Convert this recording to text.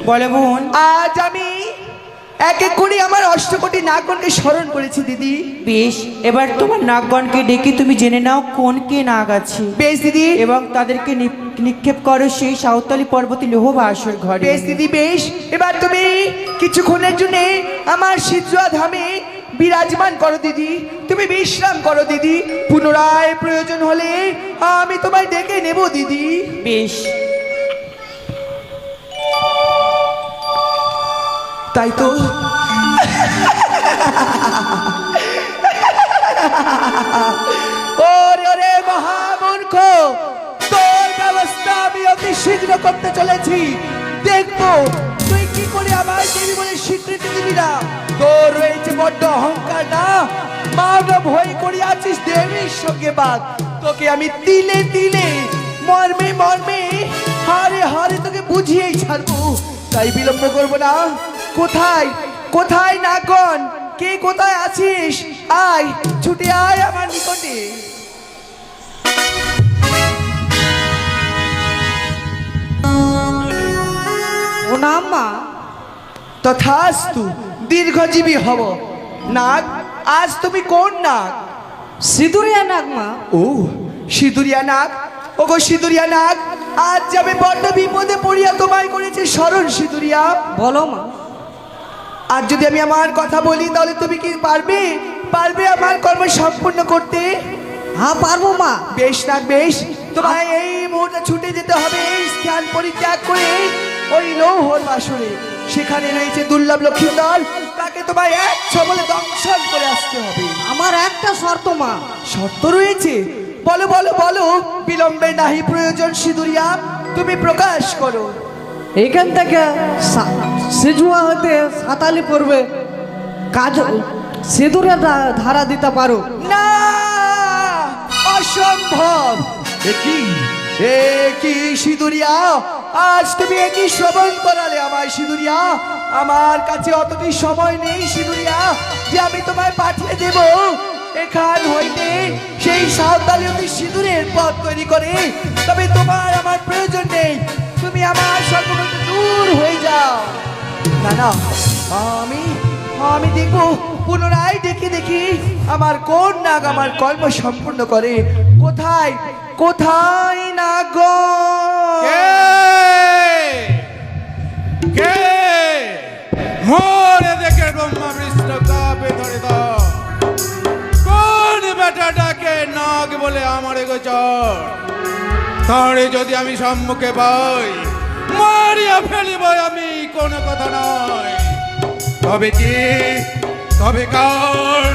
বলে বোন। আজ আমি এক এক করে আমার অষ্টকোটি নাগগণকে স্মরণ করেছি দিদি। বেশ, এবার তোমার নাগগণকে ডেকে তুমি জেনে নাও কোন কে নাগ আছে। বেশ দিদি। এবং তাদেরকে নিক্ষেপ করো সেই সাঁওতালি পর্বতী লৌহ বাসর ঘরে। বেশ দিদি বেশ। এবার তুমি কিছুক্ষণের জন্য আমার সিদ্ধা ধামে বিরাজমান করো দিদি। তুমি বিশ্রাম করো দিদি, পুনরায় প্রয়োজন হলে আমি তোমায় ডেকে নেব দিদি। বেশ। তাই তো ওরে ওরে মহামূর্খ, তোর ব্যবস্থা আমি অতি শীঘ্র করতে চলেছি। দেখবো তুই কি করে আমার দেবী বলে স্বীকৃতি দিবি না। তোর রয়েছে বড্ড অহংকার না, মানব ভয় করিয়াছিস দেবীর সঙ্গে বাদ। তোকে আমি তিলে তিলে মর্মে মর্মে হারে হারে তোকে বুঝিয়েই ছাড়বো। তাই বিলম্ব করবো না। কোথায় কোথায় নাগগণ, কে কোথায় আছিস? আয়, ছুটে আয় আমার নিকটে। ও নাম মা। তথাস্তু, দীর্ঘজীবী হব। নাগ, আজ তুমি কোন নাগ? সিঁদুরিয়া নাগ মা। ও সিঁদুরিয়া নাগ। ওগো সিঁদুরিয়া নাগ, আজ যাবে বড্ড বিপদে পড়িয়া তোমায় করেছে স্মরণ সিঁদুরিয়া। বলো মা। আজ যদি আমি আমার কথা বলি তাহলে তুমি কি পারবে পারবে আমার কর্ম সম্পূর্ণ করতে? হ্যাঁ পারবো মা। বেশ নাগ বেশ, তোমায় এই মুহূর্তে ছুটে যেতে হবে এই স্থান পরিত্যাগ করে ওই লৌহর বাসরে। সেখানে রয়েছে দুর্লভ লক্ষ্মীন্দর, তাকে তোমায় এক ছবলে দংশন করে আসতে হবে। আমার একটা শর্ত মা। শর্ত রয়েছে? বলো বলো বলো, বিলম্বে নাহি প্রয়োজন সিঁদুরিয়া, তুমি প্রকাশ করো। এখান থেকে সিজুয়া হতে সাতালি পড়বে কাজ সিঁদুরে ধারা দিতে পারো না, অসম্ভব। এ কি সিঁদুরিয়া, আজ তুমি একই শ্রবণ করালে আমায় সিঁদুরিয়া। আমার কাছে অতটি সময় নেই সিঁদুরিয়া যে আমি তোমায় পাঠিয়ে দেব এখান হইতে সেই সাঁওতালি অতি সিঁদুরের পথ তৈরি করে। তবে তোমার আমার প্রয়োজন নেই, তুমি আমার সর্বক্ষণ দূর হয়ে যাও। না না, আমি আমি দেখবো পুনরায় দেখি দেখি আমার কোন নাগ আমার কর্ম সম্পূর্ণ করে। কোথায় কোথায় নাগ? কে মোরে দেখে ব্রহ্মা বিষ্ণু কাপে ধরে দাও। কোন বেটাটাকে নাগ বলে আমার গোচর? তাহলে যদি আমি সম্মুখে পাই মারিয়া ফেলিব আমি, কোনো কথা নয়। তবে কি, তবে কার